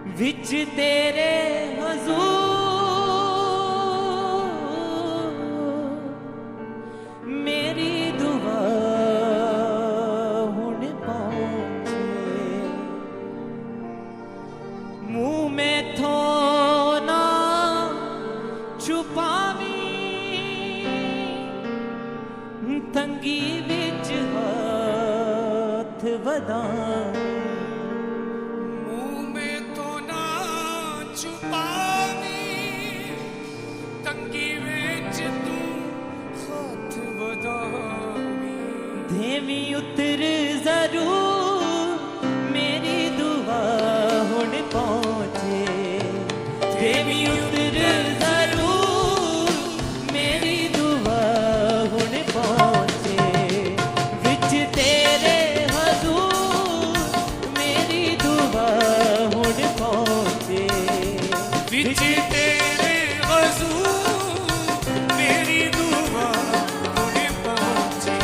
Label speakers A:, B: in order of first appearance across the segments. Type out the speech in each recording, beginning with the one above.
A: विच तेरे हजूर मेरी दुआ हुण पहुंचे मुंह में थो ना छुपावी तंगी विच हाथ वधा देवी उतर जरूर मेरी दुआ हुण पहुंचे देवी उतर जरूर मेरी दुआ हुण पहुंचे विच तेरे हजूर मेरी दुआ हुण पहुंचे विच तेरे हजूर मेरी दुआ हुण पहुंचे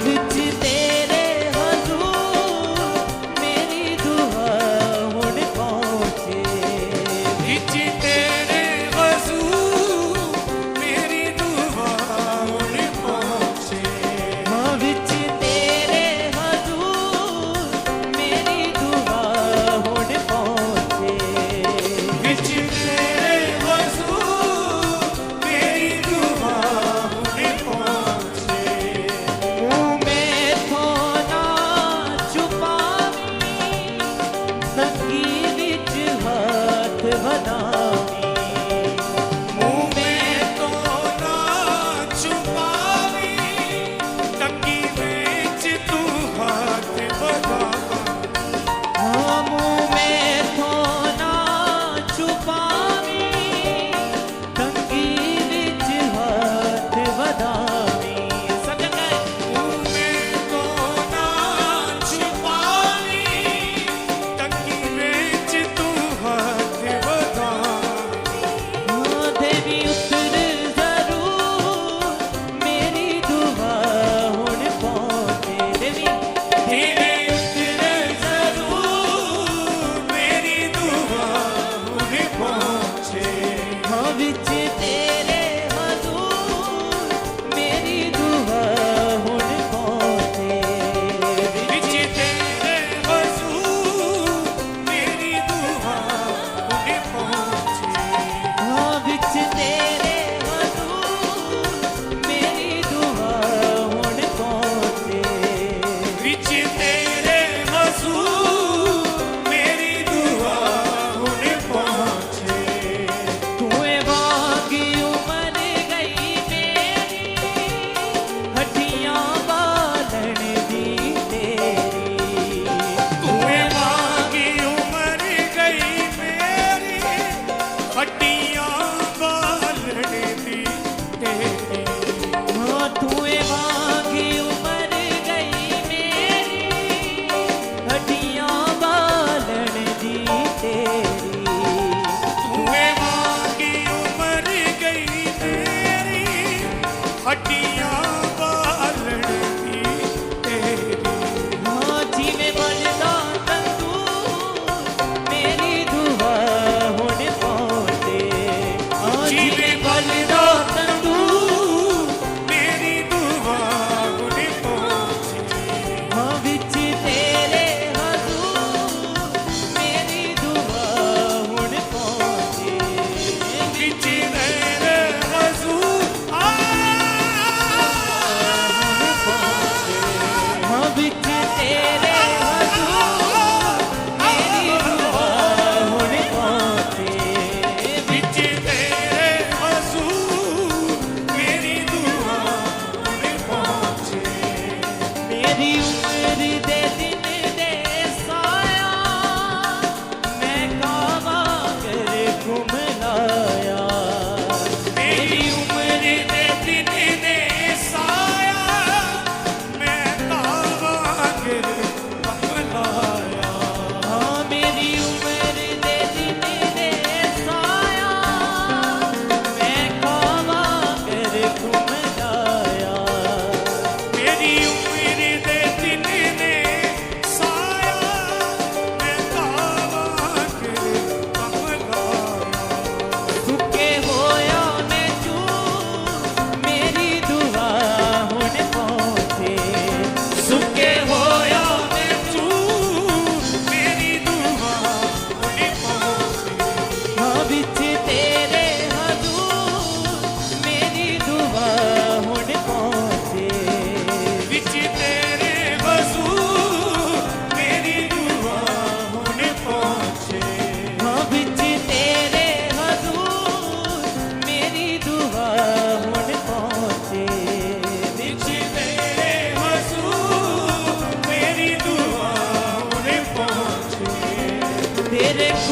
A: विच तेरे हजूर मेरी दुआ हुण पहुंचे विच तेरे हजूर मेरी दुआ हुण पहुंचे हाँ विच तेरे हजूर मेरी दुआ हुण पहुंचे विच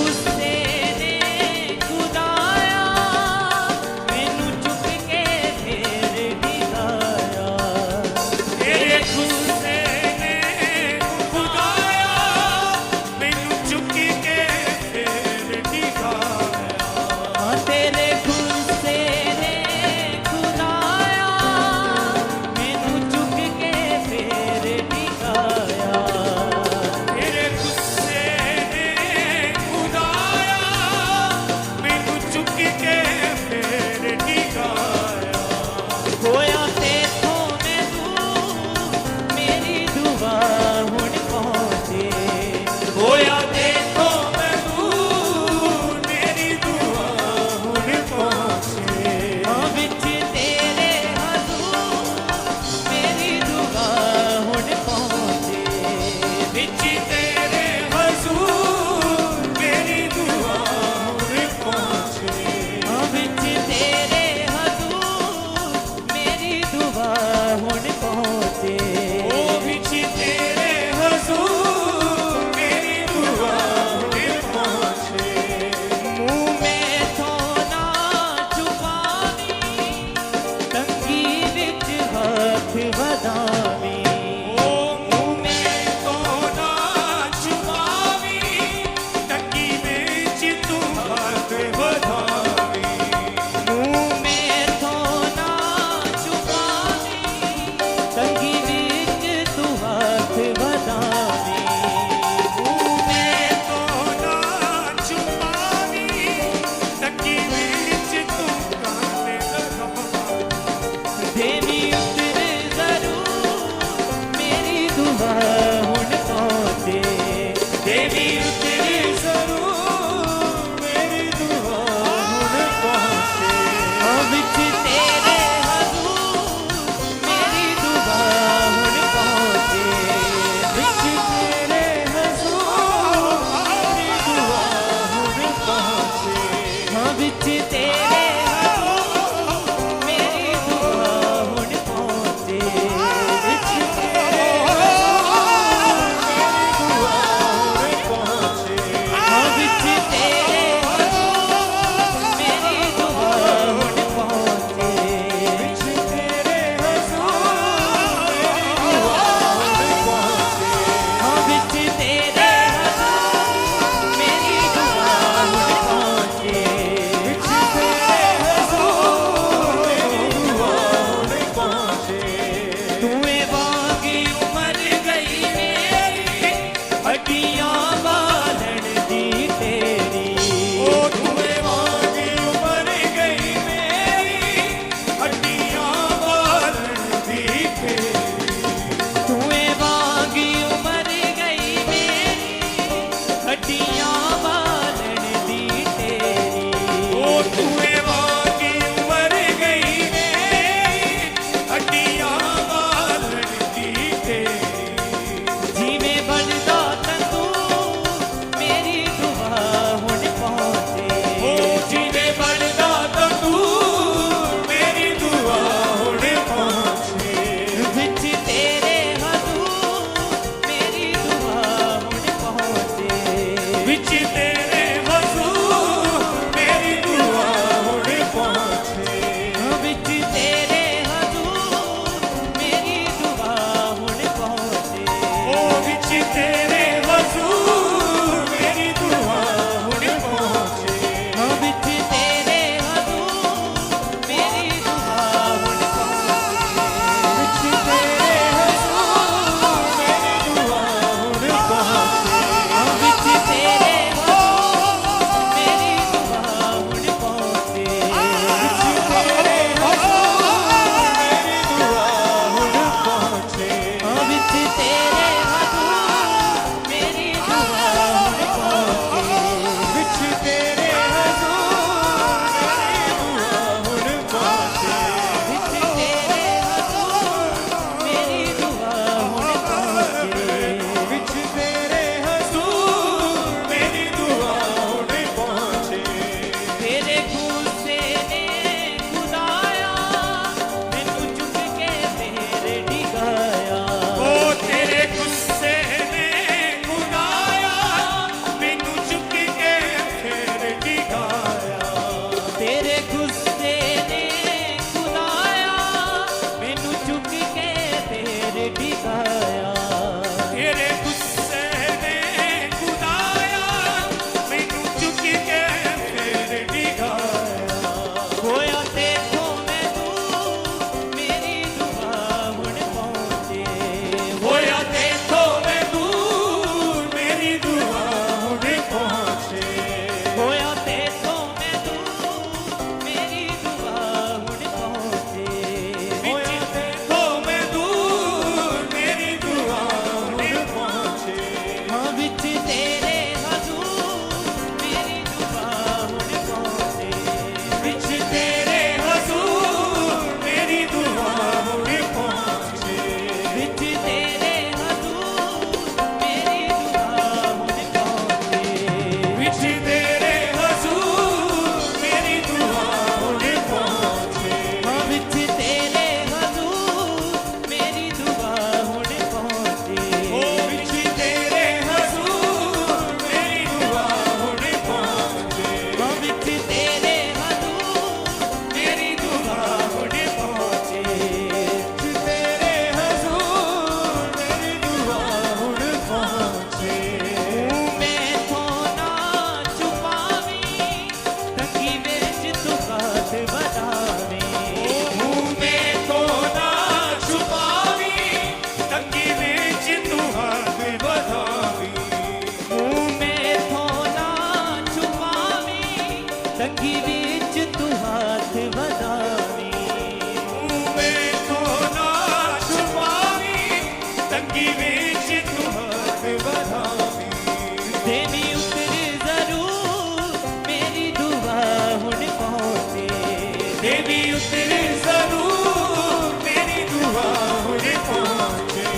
A: ਗੁੱਸੇ ਨੇ ਖੁਦਾਇਆ ਮੈਨੂੰ ਚੁੱਕ ਕੇ ਫੇਰ ਡਿਗਾਇਆ
B: ਤੇਰੇ ਗੁੱਸੇ ਨੇ ਖੁਦਾਇਆ ਮੈਨੂੰ ਚੁੱਕ ਕੇ ਫੇਰ ਡਿਗਾਇਆ
A: ਹਾਂ ਤੇਰੇ ਗੁੱਸੇ ਨੇ ਖੁਦਾਇਆ ਮੈਨੂੰ ਚੁੱਕ ਕੇ ਫੇਰ ਡਿਗਾਇਆ
B: ਤੇਰੇ ਗੁੱਸੇ ਨੇ ਖੁਦਾਇਆ
A: तंगी विच तू हाथ वधावी
B: मैनू ना छुपावी तंगी विच तू हाथ बढ़ावी
A: देवी उतर जरूर मेरी दुआ हुण पहुंचे
B: देवी उतरे जरूर मेरी दुआ हुण पहुंचे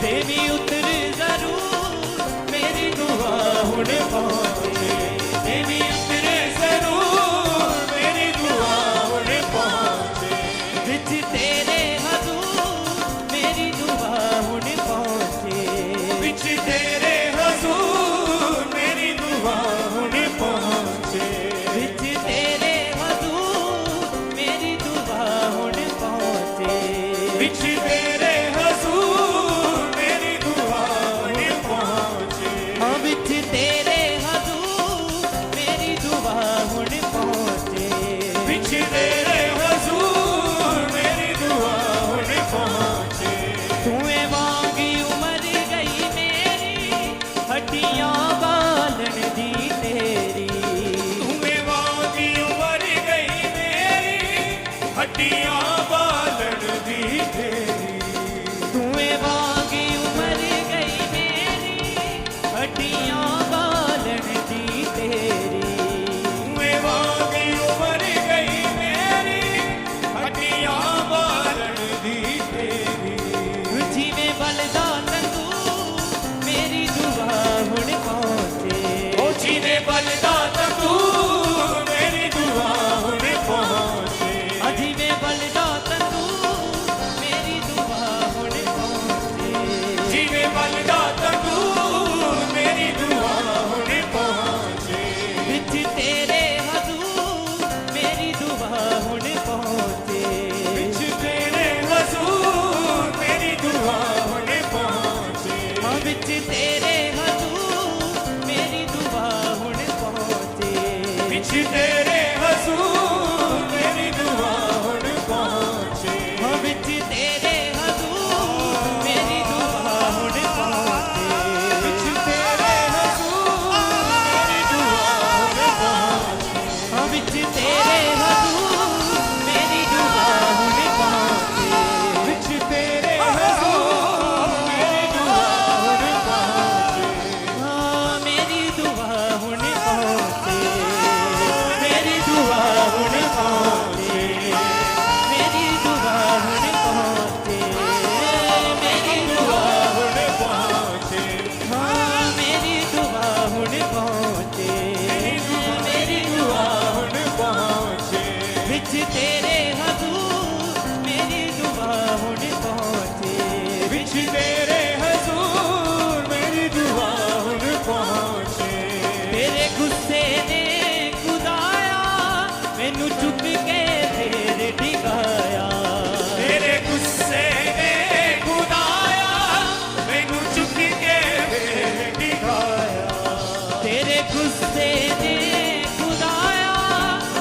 A: देवी उतर जरूर मेरी दुआ हुण पहुंचे
B: देवी उतरे जरूर मेरी दुआ हुण पहुंचे
A: विच तेरे हजूर मेरी दुआ हुण पहुंचे
B: विच तेरे हजूर मेरी दुआ हुण पहुंचे
A: विच तेरे हजूर मेरी दुआ हुण पहुंचे
B: विच तेरे हजूर मेरी दुआ हुण पहुंचे
A: हाँ विच तेरे हजूर मेरी दुआ हुण पहुंचे
B: विच तेरे हजूर मेरी दुआ हुण पहुंचे
A: तूए वांगी उमर गई मेरी हड्डियां बालन दी तेरी
B: तुम्हें वादी उमर गई मेरी हड्डियां बालन दी तेरी
A: तूए वांगी उमर गई मेरी हड्डियां बालन दी तेरी
B: तुम्हें वादी उमर गई मेरी हड्डियां बालन दी तेरी
A: जिवें बलदा तंदूर मेरी दुआ हुण पहुंचे
B: ओ जीने बलदा तंदूर मेरी दुआ हुण पहुंचे
A: जिवें बलदा तंदूर मेरी दुआ हुण पहुंचे
B: जीवे बलदा तंदूर मेरी दुआ हुण पहुंचे
A: विच तेरे हजूर मेरी दुआ हुण पहुंचे
B: विच तेरे हजूर मेरी दुआ हुण पहुंचे
A: हाँ विच तेरे हजूर मेरी दुआ हुण पहुंचे
B: विच तेरे हजूर मेरी दुआ हुण पहुंचे
A: हाँ विच तेरे हजूर मेरी दुआ हुण पहुंचे
B: विच तेरे हजूर मेरी दुआ हुण पहुंचे
A: हाँ विच तेरे हजूर मेरी दुआ हुण पहुंचे
B: विच तेरे हजूर मेरी दुआ हुण पहुंचे
A: हाँ मेरी दुआ हुण पहुंचे मेरी दुआ हुण पहुंचे मेरी दुआ हुण पहुंचे मेरी दुआ
B: हुण पहुंचे
A: हाँ मेरी दुआ हुण पहुंचे मेरी दुआ
B: हुण पहुंचे
A: विच तेरे हजूर मेरी दुआ हुण पहुंचे
B: विच तेरे हजूर मेरी दुआ हुण पहुंचे
A: तेरे गुस्से ने खुदाया मैनू चुक के फेर डिगाया
B: तेरे गुस्से ने खुदाया मैनू चुक के फेर दिखाया
A: तेरे गुस्से ने खुदाया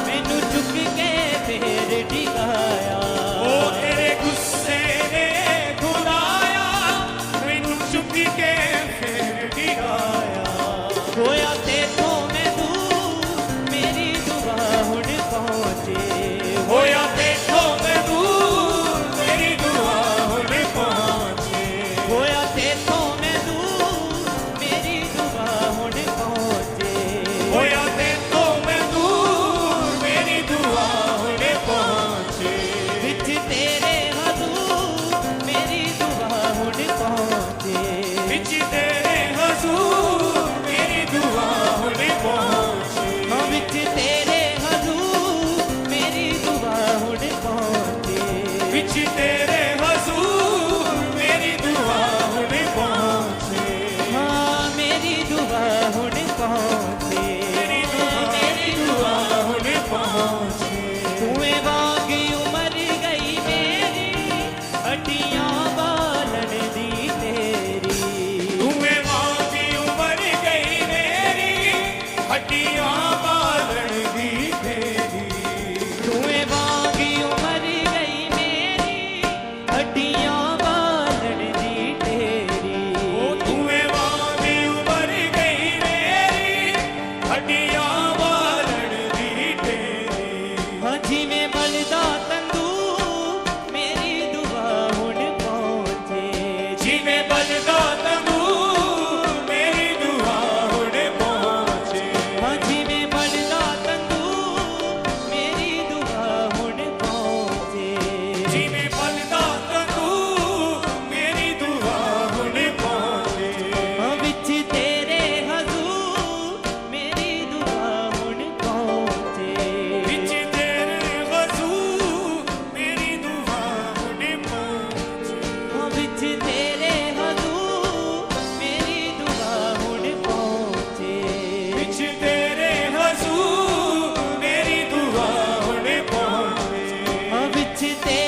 A: मैनू चुक के फेर डिगाया
B: ओ तेरे गुस्से ने खुदाया मैनू चुक के फेर दिखाया
A: होया तेथों मैं दूर मेरी दुआ हुण पहुंचे
B: होया तेथों मैं दूर मेरी दुआ हुण पहुंचे
A: होया तेथों मैं दूर मेरी दुआ हुण पहुंचे
B: होया तेथों मैं दूर मेरी दुआ हुण पहुंचे
A: विच तेरे हजूर मेरी दुआ हुण पहुंचे
B: विच तेरे हजूर मेरी दुआ हुण पहुंचे
A: हाँ विच तेरे हजूर मेरी दुआ हुण पहुंचे
B: विच तेरे हजूर मेरी दुआ हुण पहुंचे
A: हाँ मेरी दुआ हुण पहुंचे
B: मेरी दुआ हुण पहुंचे
A: तूए वांगी उमर गई मेरी हड्डियां बालन दी तेरी
B: तुम्हें वादी उमर गई मेरी हड्डियां बालन दी तेरी
A: तूए वांगी उमर गई मेरी हड्डियां बालन दी तेरी
B: ओ तुम्हें वादी उमर गई मेरी हड्डियां बालन दी तेरी
A: ਵਿੱਚ ਤੇ